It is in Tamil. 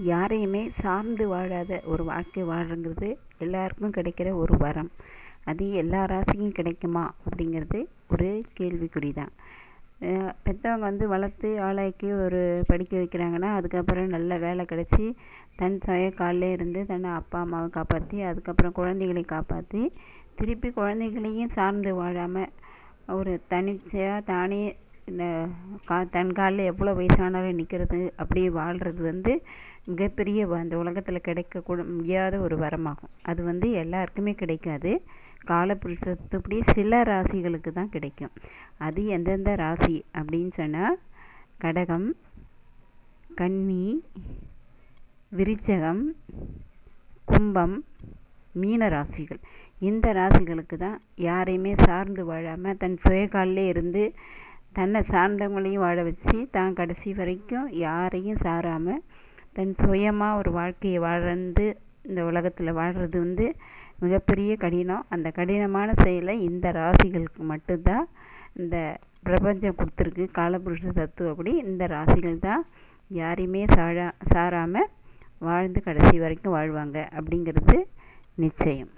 யாரையுமே சார்ந்து வாழாத ஒரு வாழ்க்கை வாழ்றங்கிறது எல்லாருக்கும் கிடைக்கிற ஒரு வரம். அது எல்லா ராசிக்கும் கிடைக்குமா அப்படிங்கிறது ஒரு கேள்விக்குறி தான். பெற்றவங்க வளர்த்து ஆளாக்கி ஒரு படிக்க வைக்கிறாங்கன்னா, அதுக்கப்புறம் நல்ல வேலை கிடச்சி தன் சுய காலில் இருந்து தன்னை அப்பா அம்மாவை காப்பாற்றி, அதுக்கப்புறம் குழந்தைகளை காப்பாற்றி, திருப்பி குழந்தைகளையும் சார்ந்து வாழாமல் ஒரு தனிச்சையாக தானே தன் காலில் எவ்வளோ வயசானாலும் நிற்கிறது, அப்படியே வாழ்கிறது மிகப்பெரிய அந்த உலகத்தில் கிடைக்க முடியாத ஒரு வரமாகும். அது எல்லாருக்குமே கிடைக்காது. காலப்புருஷத்துப்படி சில ராசிகளுக்கு தான் கிடைக்கும். அது எந்தெந்த ராசி அப்படின்னு சொன்னால், கடகம், கன்னி, விருச்சகம், கும்பம், மீன ராசிகள். இந்த ராசிகளுக்கு தான் யாரையுமே சார்ந்து வாழாமல் தன் சுயகாலிலே இருந்து தன்னை சார்ந்தவங்களையும் வாழ வச்சு தான் கடைசி வரைக்கும் யாரையும் சாராமல் தன் சுயமாக ஒரு வாழ்க்கையை வாழ்ந்து இந்த உலகத்தில் வாழ்கிறது மிகப்பெரிய கடினம். அந்த கடினமான செயலை இந்த ராசிகளுக்கு மட்டும்தான் இந்த பிரபஞ்சம் கொடுத்துருக்கு. காலபுருஷ தத்துவப்படி இந்த ராசிகள் தான் யாரையுமே சாராமல் வாழ்ந்து கடைசி வரைக்கும் வாழ்வாங்க அப்படிங்கிறது நிச்சயம்.